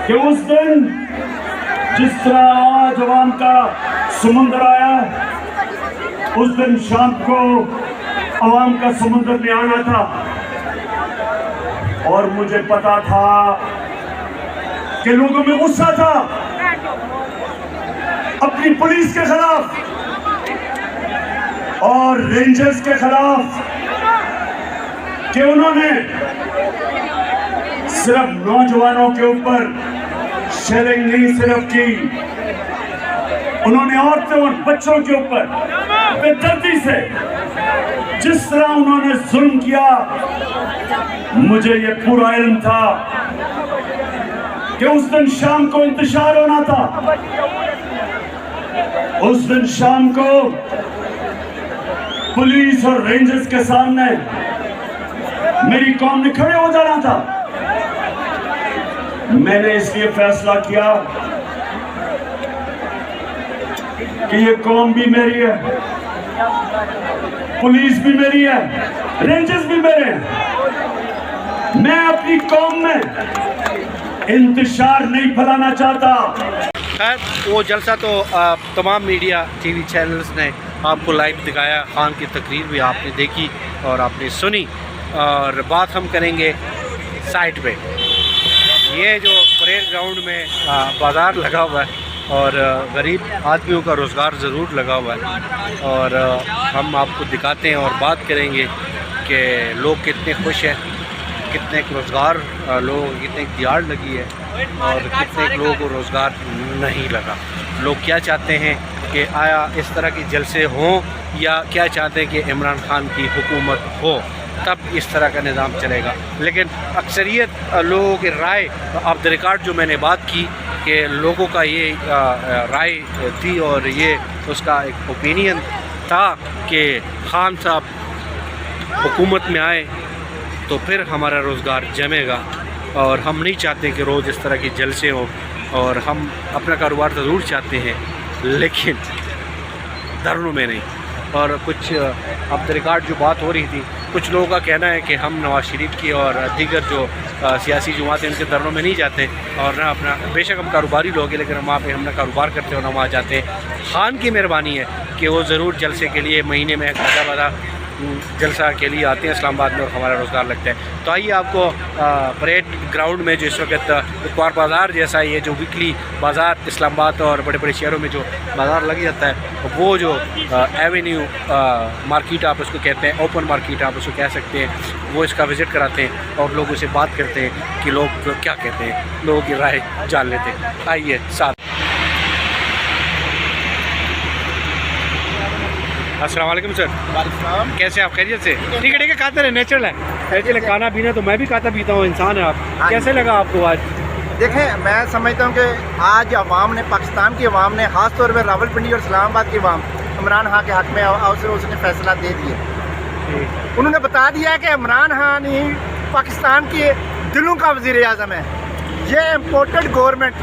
कि उस दिन जिस तरह जवान का समुंदर आया, उस दिन शाम को अवाम का समुंदर में आना था। और मुझे पता था कि लोगों में गुस्सा था अपनी पुलिस के खिलाफ और रेंजर्स के खिलाफ कि उन्होंने सिर्फ नौजवानों के ऊपर शेलिंग नहीं सिर्फ की, उन्होंने औरतों और बच्चों के ऊपर बेदर्दी से जिस तरह उन्होंने जुल्म किया, मुझे ये पूरा इल्म था कि उस दिन शाम को इंतशार होना था। उस दिन शाम को पुलिस और रेंजर्स के सामने मेरी कौम ने खड़े हो जाना था। मैंने इसलिए फैसला किया कि ये कौम भी मेरी है, पुलिस भी मेरी है, रेंजर्स भी मेरे हैं। मैं अपनी कौम में इंतशार नहीं फैलाना चाहता। खैर, वो जलसा तो तमाम मीडिया टीवी चैनल्स ने आपको लाइव दिखाया, खान की तकरीर भी आपने देखी और आपने सुनी। और बात हम करेंगे साइट पे, ये जो परेड ग्राउंड में बाज़ार लगा हुआ है और गरीब आदमियों का रोज़गार ज़रूर लगा हुआ है, और हम आपको दिखाते हैं और बात करेंगे कि लोग कितने खुश हैं, कितने रोज़गार लोग, कितने दिहाड़ लगी है और कितने लोगों को रोज़गार नहीं लगा। लोग क्या चाहते हैं कि आया इस तरह के जलसे हों या क्या चाहते हैं कि इमरान खान की हुकूमत हो, तब इस तरह का निज़ाम चलेगा। लेकिन अक्सरियत लोगों की राय ऑफ द रिकॉर्ड जो मैंने बात की कि लोगों का ये राय थी और ये उसका एक ओपिनियन था कि खान साहब हुकूमत में आए तो फिर हमारा रोज़गार जमेगा, और हम नहीं चाहते कि रोज़ इस तरह के जलसे हों। और हम अपना कारोबार ज़रूर चाहते हैं लेकिन धरनों में नहीं। और कुछ ऑफ द रिकॉर्ड जो बात हो रही थी, कुछ लोगों का कहना है कि हम नवाज शरीफ की और दीगर जो सियासी जमात हैं उनके धरनों में नहीं जाते, और ना अपना, बेशक हम कारोबारी लोग हैं लेकिन हम वहाँ पे हम ना कारोबार करते हैं और ना वहाँ जाते हैं। खान की मेहरबानी है कि वो ज़रूर जलसे के लिए महीने में आधा जलसा के लिए आते हैं इस्लामाबाद में और हमारा रोज़गार लगता है। तो आइए आपको परेड ग्राउंड में जो इस वक्त इतवार बाज़ार जैसा ये जो वीकली बाज़ार इस्लामाबाद और बड़े बड़े शहरों में जो बाज़ार लग जाता है, वो जो एवेन्यू मार्केट आप उसको कहते हैं, ओपन मार्केट आप उसको कह सकते हैं, वो इसका विज़िट कराते हैं और लोगों से बात करते हैं कि लोग क्या कहते हैं, लोगों की राय जान लेते हैं। आइए साथ। अस्सलाम वालेकुम सर। वालेकुम। कैसे आप? खैरियत से? ठीक है खाते रहे, नेचुरल है, नेचुरल खाना पीना तो मैं भी खाता पीता हूँ, इंसान है आप। कैसे लगा आपको आज? देखें, मैं समझता हूँ कि आज अवाम ने, पाकिस्तान की अवाम ने, ख़ास तौर पर रावलपिंडी और इस्लामाबाद की अवाम इमरान खान के हक़ में उसने फ़ैसला दे दिए। उन्होंने बता दिया कि इमरान खान ही पाकिस्तान के दिलों का वज़ीर आज़म है। ये इम्पोर्टेड गवर्नमेंट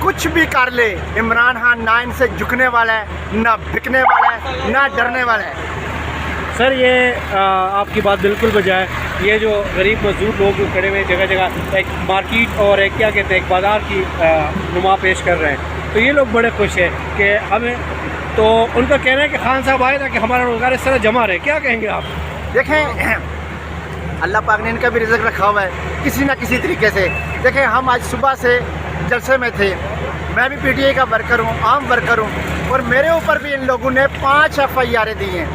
कुछ भी कर ले, इमरान खान ना इनसे झुकने वाला है, ना बिकने वाला है, ना डरने वाला है। सर ये आपकी बात बिल्कुल बजाय, ये जो गरीब मजदूर लोग खड़े हुए जगह जगह एक मार्केट और एक क्या कहते हैं एक बाज़ार की नुमा पेश कर रहे हैं, तो ये लोग बड़े खुश हैं कि हमें, तो उनका कहना है कि खान साहब आए ताकि हमारा रोज़गार इस तरह जमा रहे। क्या कहेंगे आप? देखें, अल्लाह पाक ने इनका भी रिज़्क़ रखा हुआ है किसी न किसी तरीके से। देखें, हम आज सुबह से जलसे में थे, मैं भी पीटीआई का वर्कर हूँ, आम वर्कर हूँ, और मेरे ऊपर भी इन लोगों ने 5 FIR दी हैं।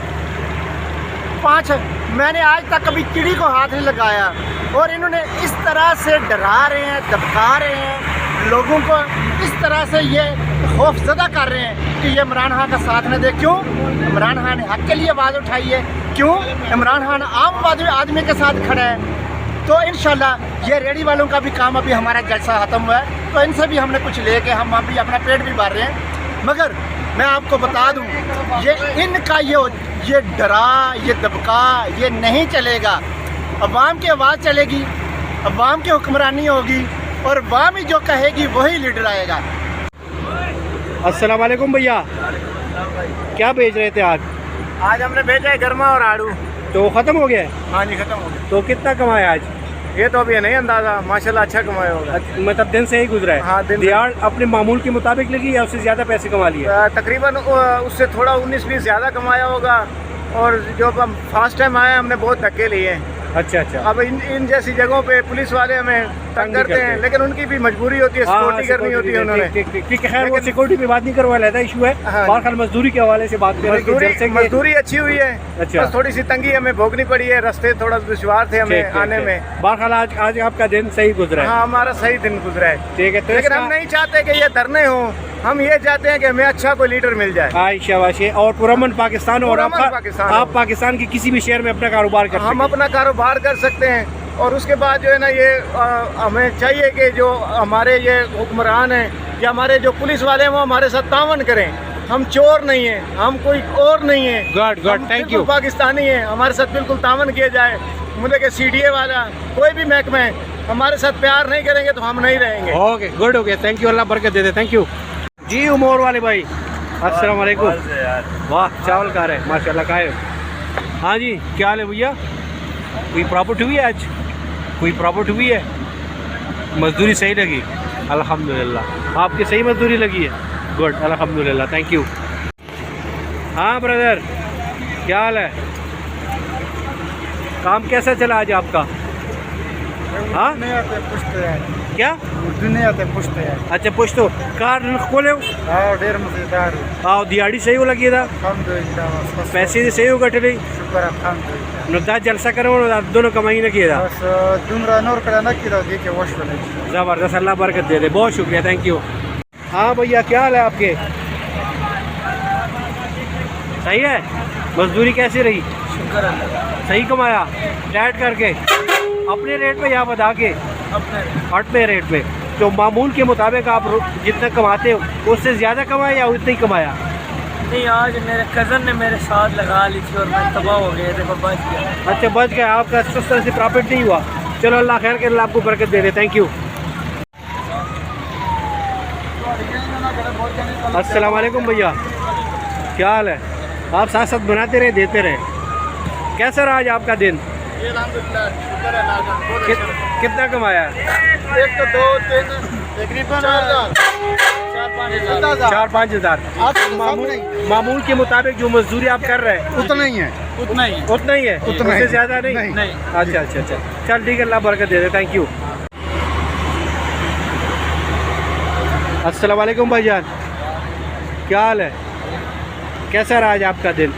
5। मैंने आज तक कभी चिड़ी को हाथ नहीं लगाया, और इन्होंने इस तरह से डरा रहे हैं, धमका रहे हैं लोगों को, इस तरह से ये खौफज़दा कर रहे हैं कि ये इमरान खान का साथ न दे। क्यों? इमरान खान ने हक़ के लिए आवाज़ उठाई है। क्यों? इमरान खान आम आदमी के साथ खड़ा है। तो इंशाल्लाह ये रेडी वालों का भी काम, अभी हमारा जलसा ख़त्म हुआ है तो इनसे भी हमने कुछ लेके हम अभी अपना पेट भी भर रहे हैं। मगर मैं आपको बता दूं, ये इनका ये डरा, ये दबका, ये नहीं चलेगा। अवाम की आवाज़ चलेगी, अवाम की हुक्मरानी होगी, और अवाम ही जो कहेगी वही लीडर आएगा। अस्सलाम वालेकुम भैया, क्या भेज रहे थे आज? आज हमने भेजा है गरमा और आड़ू। तो ख़त्म हो गया? हाँ जी, ख़त्म हो गया। तो कितना कमाया आज? ये तो अभी नहीं अंदाजा, माशाल्लाह अच्छा कमाया होगा। मतलब दिन से ही गुजरा है? हाँ, दिन से। दिहाड़ अपने मामूल के मुताबिक लगी या उससे ज़्यादा पैसे कमा लिए? तकरीबन उससे थोड़ा 19-20 ज़्यादा कमाया होगा। और जो हम फर्स्ट टाइम आए हमने बहुत धक्के लिए हैं। अच्छा अच्छा। अब इन जैसी जगहों पे पुलिस वाले हमें तंग करते हैं, लेकिन उनकी भी मजबूरी होती है, सिक्योरिटी करनी होती है उन्होंने। ठीक है, खैर वो सिक्योरिटी पे बात नहीं करवा लेता, इशू है बाहर मजदूरी के हवाले से बात करें। मजदूरी अच्छी हुई है, अच्छा। बस थोड़ी सी तंगी हमें भोगनी पड़ी है, रास्ते थोड़ा दुश्वार थे हमें आने में। बहरहाल आज आपका दिन सही गुजरा है? हाँ, हमारा सही दिन गुजरा है। ठीक है, तो लेकिन हम नहीं चाहते कि ये धरने हों, हम ये चाहते हैं कि हमें अच्छा कोई लीडर मिल जाए। शाबाशी। और पुरअमन पाकिस्तान, और आप पाकिस्तान के किसी भी शहर में अपना कारोबार कर, हम अपना कारोबार कर सकते हैं। और उसके बाद जो है ना, ये हमें चाहिए कि जो हमारे ये हुक्मरान हैं या हमारे जो पुलिस वाले हैं वो हमारे साथ तावन करें। हम चोर नहीं हैं, हम कोई और नहीं है। Good, thank you. पाकिस्तानी हैं, हमारे साथ बिल्कुल तावन किया जाए। मुझे के CDA वाला कोई भी महकमे हमारे साथ प्यार नहीं करेंगे तो हम नहीं रहेंगे। ओके, गुड हो गया, थैंक यू, अल्लाह बरकत दे दे, थैंक यू जी। उमर वाले भाई, अस्सलाम वालेकुम। वाह, चावल खा रहे हैं माशाल्लाह, खाए। हाँ जी, क्या हाल है भैया? कोई प्रॉफिट हुई है आज? कोई प्रॉफिट हुई है? मजदूरी सही लगी? अल्हम्दुलिल्लाह। आपकी सही मजदूरी लगी है? गुड, अल्हम्दुलिल्लाह, थैंक यू। हाँ ब्रदर, क्या हाल है? काम कैसा चला आज आपका? हाँ, नहीं आते पुछते हैं। क्या? उर्दू नहीं आते पुछते हैं। अच्छा, पुछतो कार खोले हाँ, ढेर मजेदार। आओ, दिहाड़ी सही हो लगी था? अल्हम्दुलिल्लाह। पैसे सही हो कट रही? शुक्र अल्हम्दुलिल्लाह। नुदा जलसा करो, दोनों कमाई न किया था? बस दुमरा नूर करा न किया देखिए वॉश करने। ज़बरदस्त, अल्लाह बरकत दे दे, बहुत शुक्रिया, थैंक यू। हाँ भैया, क्या हाल है आपके? सही है? मजदूरी कैसी रही? शुक्र अल्लाह। सही कमाया? डाइट करके अपने रेट पे या बता के? अपने रेट पे। तो मामूल के मुताबिक आप जितना कमाते हो उससे ज़्यादा कमाया या उतना ही कमाया? नहीं, आज मेरे कज़न ने मेरे साथ लगा ली थी और मैं तबाह हो गया, देखो बच गया। अच्छा, बच गया, आपका उस तरह से प्रॉफिट नहीं हुआ। चलो, अल्लाह खैर के, अल्लाह आपको बरकत दे दे, थैंक यू। अस्सलाम वालेकुम भैया, क्या हाल है? आप साथ साथ बनाते रहे, देते रहे। कैसा रहा आज आपका दिन? कितना कमाया? एक तो 2-3 तकरीबन 4-5 हज़ार। मामूल के मुताबिक जो मजदूरी आप कर रहे हैं उतना ही है। उतना ही उतना ही है, उससे ज़्यादा नहीं? नहीं। अच्छा अच्छा अच्छा, चल ठीक है, अल्लाह बरकत दे दे, थैंक यू। अस्सलाम वालेकुम भाईजान, क्या हाल है? कैसा रहा आज आपका दिन?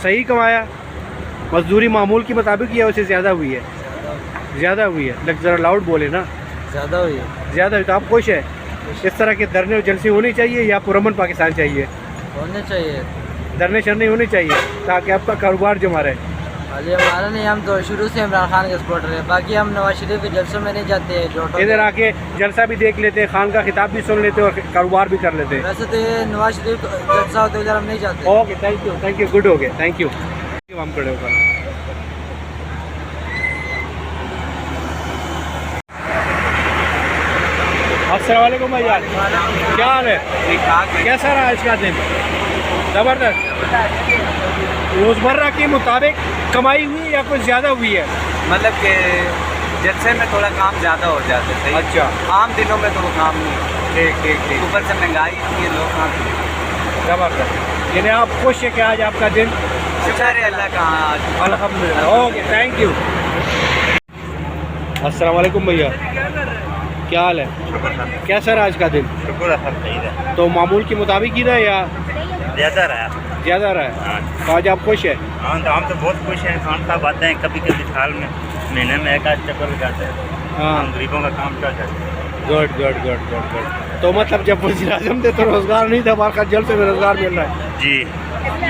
सही कमाया? मजदूरी मामूल के मुताबिक ही है, उससे ज़्यादा हुई है? ज़्यादा हुई है। लग ज़रा लाउड बोले ना। ज़्यादा हुई है। ज़्यादा हुई तो आप खुश है? इस तरह के धरने और जलसे होने चाहिए या पुरअमन पाकिस्तान चाहिए? होने चाहिए, धरने शरने होने चाहिए ताकि आपका कारोबार जमा रहे। खाली हमारा नहीं, हम तो शुरू से इमरान खान के सपोर्टर है। बाकी हम नवाज शरीफ के जलसों में नहीं जाते हैं, इधर आके जलसा भी देख लेते हैं, खान का खिताब भी सुन लेते हैं और कारोबार भी कर लेते हैं। वैसे तो ये नवाज शरीफ जलसा होते इधर हम नहीं जाते। ओके, थैंक यू, गुड हो गया, थैंक यू। हम खड़े होकर अस्सलाम वालेकुम भैया, क्या हाल है? कैसा रहा आज का दिन? ज़बरदस्त। रोज़मर्रा के मुताबिक कमाई हुई या कुछ ज़्यादा हुई है? मतलब कि जलसे में थोड़ा काम ज़्यादा हो जाता है। सही। अच्छा, आम दिनों में तो वो काम नहीं। ठीक। ऊपर से महंगाई इतनी है, लोग काम। ज़बरदस्त। यानी आप खुश है कि आज आपका दिन? शुक्र है अल्लाह का। आज अल्हम्दुलिल्लाह। Okay, thank you. अस्सलाम वालेकुम भैया, क्या हाल है? कैसा रहा आज का दिन? शुक्र है, सब सही है। तो मामूल के मुताबिक ही रहा या ज़्यादा रहा? ज़्यादा रहा है। तो आज आप खुश है? हाँ, तो हम तो बहुत खुश हैं। खान साहब आते हैं कभी कभी साल में, महीने में एक आध चक्कर लगाते हैं। हाँ, हम गरीबों का काम चल जाता है। गुड। तो मतलब जब वज़ीर आज़म थे तो रोज़गार नहीं था, हमारे जल्द से रोज़गार मिल रहा है। जी,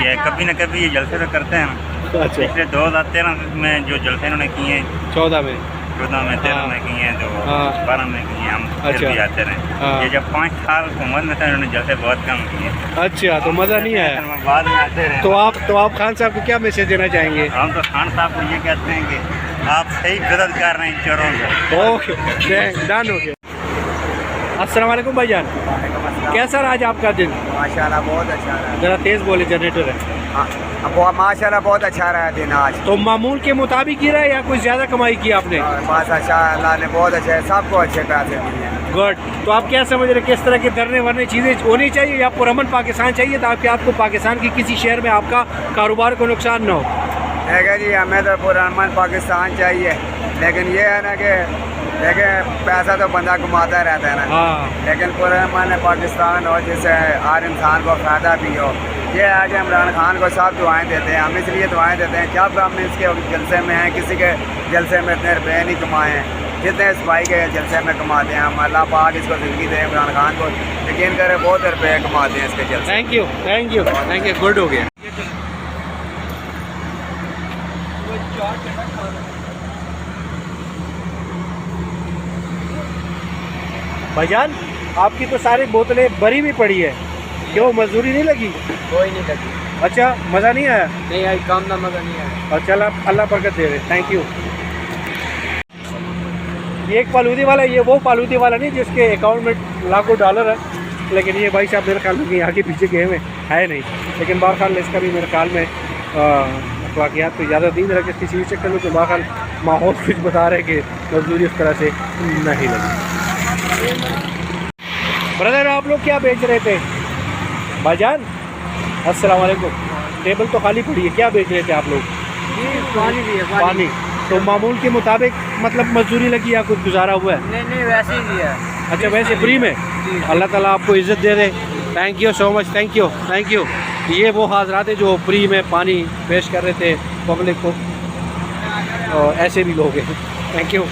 ये कभी न कभी ये जलसे तो करते हैं। अच्छा, पिछले 2013 में जो जलसे इन्होंने किए हैं, 14 में 13 में किए हैं, जो हाँ। 12 में किए हैं, हम फिर अच्छा। भी आते रहे। हाँ। ये जब 5 साल हुकूमत में था, इन्होंने जलसे बहुत कम किए। अच्छा, तो मज़ा नहीं आया? बाद में आते रहे। तो आप खान साहब को क्या मैसेज देना चाहेंगे? हम तो खान साहब को ये कहते हैं कि आप सही मदद कर रहे हैं इन चोरों को। ओके, डन हो गया। अस्सलाम वालेकुम भाईजान, कैसा रहा आज आपका दिन? माशाल्लाह बहुत अच्छा रहा। ज़रा तेज़ बोले, जनरेटर है। हाँ, अब माशाल्लाह बहुत अच्छा रहा दिन आज। तो मामूल के मुताबिक ही रहा या कुछ ज़्यादा कमाई की आपने? बस अच्छा, अल्लाह ने बहुत अच्छे, सबको अच्छे पैसे दिए। गुड। तो आप क्या समझ रहे, किस तरह के धरने वरने चीज़ें होनी चाहिए या पुरअमन पाकिस्तान चाहिए ताकि आपको पाकिस्तान की किसी शहर में आपका कारोबार को नुकसान न हो? देखिए जी, हमें तो पुरअमन पाकिस्तान चाहिए, लेकिन ये है ना कि देखें पैसा तो बंदा कमाता रहता है ना। हाँ। लेकिन पुरअमन पाकिस्तान हो जिससे हर इंसान को फ़ायदा भी हो। ये है कि इमरान खान को सब दुआएं देते हैं, हम इसलिए दुआएं देते हैं। क्या हम इसके जलसे में हैं, किसी के जलसे में इतने रुपये नहीं कमाए हैं जितने इस भाई के जलसे में कमाते हैं हम। अल्लाह पाक इसको ज़िंदगी दे, इमरान खान को यकीन करें बहुत रुपये कमाते हैं इसके जलसे। Thank you, thank you, thank you. Good हो गया। भाईजान, आपकी तो सारी बोतलें भरी भी पड़ी है, क्यों मजदूरी नहीं लगी? कोई नहीं लगी। अच्छा, मज़ा नहीं आया? नहीं आई, काम ना मज़ा नहीं आया। और चल अल्लाह बरकत दे रहे। Thank you. ये एक फालूदी वाला, ये वो फालूदी वाला नहीं जिसके अकाउंट में लाखों डॉलर है, लेकिन ये भाई साहब मेरे ख्याल में कहीं आगे पीछे गए हुए है नहीं, लेकिन बहरहाल इसका भी मेरे ख्याल में अखलाकियात को ज़्यादा दिन रखे किसी चक्कर में, तो बहरहाल माहौल कुछ बता रहे कि मजदूरी उस तरह से नहीं लगी। ब्रदर, आप लोग क्या बेच रहे थे? भाईजान अस्सलाम वालेकुम। टेबल तो खाली पड़ी है, क्या बेच रहे थे आप लोग? पानी भी है, पानी। तो मामूल के मुताबिक मतलब मजदूरी लगी या कुछ गुजारा हुआ है? नहीं वैसे ही है। अच्छा, वैसे फ्री में? अल्लाह ताला आपको इज़्ज़त दे दे। Thank you so much, thank you, thank you. ये वो हाजरात जो फ्री में पानी पेश कर रहे थे पब्लिक को, और ऐसे भी लोग हैं। Thank you.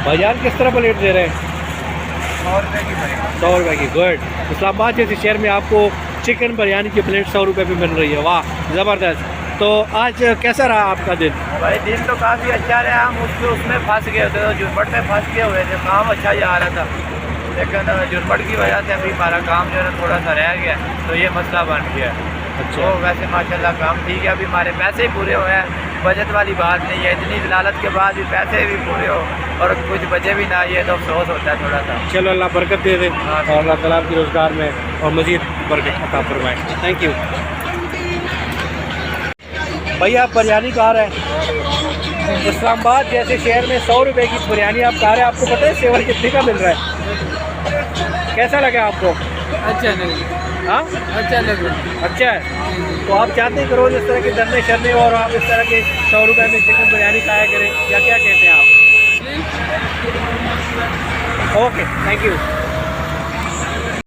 भाईजान किस तरह प्लेट दे रहे हैं? 100 रुपये की प्लेट। 100 रुपये की। गुड। इस्लामाबाद जैसे शहर में आपको चिकन बिरयानी की प्लेट 100 रुपये पे मिल रही है। वाह, ज़बरदस्त। तो आज कैसा रहा आपका दिन? भाई दिन तो काफ़ी अच्छा रहा। हम उसमें फंस गए थे, झुरमट में फंस गए हुए थे। काम अच्छा जा रहा था, लेकिन झुरमट की वजह से अभी हमारा काम जो है ना थोड़ा सा रह गया, तो ये मसला बन गया। अच्छा। तो वैसे माशाल्लाह काम ठीक है, अभी हमारे पैसे ही पूरे हुए हैं। बजट वाली बात नहीं है, इतनी दलालत के बाद भी पैसे भी पूरे हो और कुछ बचे भी ना, ये तो अफसोस होता है थोड़ा सा। चलो, अल्लाह बरकत दे दे और अल्लाह ताला आपके रोज़गार में और मज़ीद बरकत अता फरमाए। Thank you. भैया, आप बिरयानी खा रहे हैं, इस्लामाबाद जैसे शहर में 100 रुपये की बिरयानी आप खा रहे हैं, आपको पता है सेवर कितने का मिल रहा है? कैसा लगा आपको? अच्छा लगे। हाँ, अच्छा लगे। अच्छा है। तो आप चाहते हैं करो इस तरह के धरने शरने और आप इस तरह के 100 रुपये में चिकन बिरयानी खाया करें, या क्या कहते हैं आप? Okay, thank you.